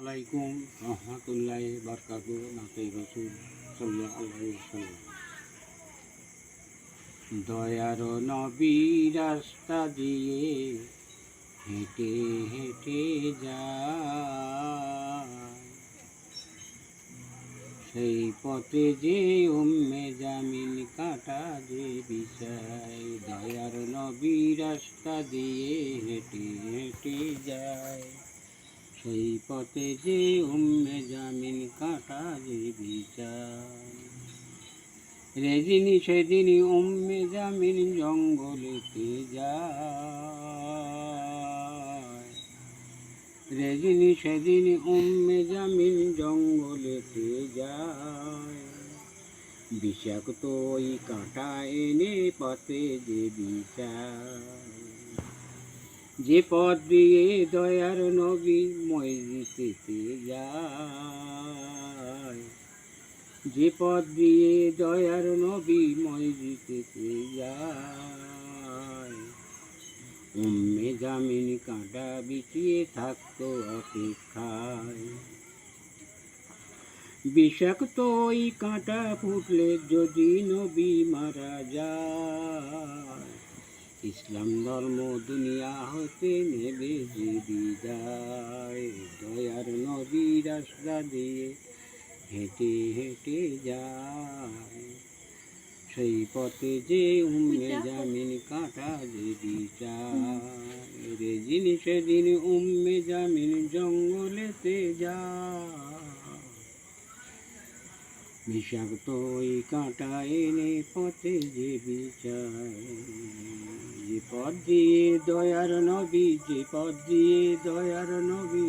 আলাইকুম রহমতুল্লাহ বারকাতু নাতে রসুল সাল্লাল্লাহু আলাইহি ওয়াসাল্লাম। দয়ার নবী রাস্তা দিয়ে হেঁটে হেঁটে যায়, সেই পথে যে উম্মে জামিল কাঁটা যে বিছায়। দয়ার নবী রাস্তা দিয়ে হেঁটে হেঁটে যায়, সেই পথে যে উম্মে জামিল কাঁটা যে বিছায়। সেদিন উম্মে জামিল জঙ্গলেতে যায়, সেদিন উম্মে জামিল জঙ্গলেতে যায়। বিষাক্ত ওই কাঁটা এনে পথে যে বিছায়। যে পথ দিয়ে দয়ার নবী মসজিদেতে যায়, যে পথ দিয়ে দয়ার নবী মসজিদেতে যায়। উম্মে জামিল কাঁটা বিছিয়ে থাকতো অপেক্ষায়। বিষাক্ত ওই কাঁটা ফুটলে যদি নবী মারা যায়, ইসলাম ধর্ম দুনিয়া হতে নেবে যে বিদায়। দয়ার নবী রাস্তা দিয়ে হেঁটে হেঁটে যায়, সেই পথে যে উম্মে জামিল কাঁটা যে বিছায়। সেদিন উম্মে জামিল জঙ্গলেতে যায়, বিষাক্ত ওই কাঁটা এনে পথে যে বিছায়। যে পথ দিয়ে দয়ার নবী, যে পথ দিয়ে দয়ার নবী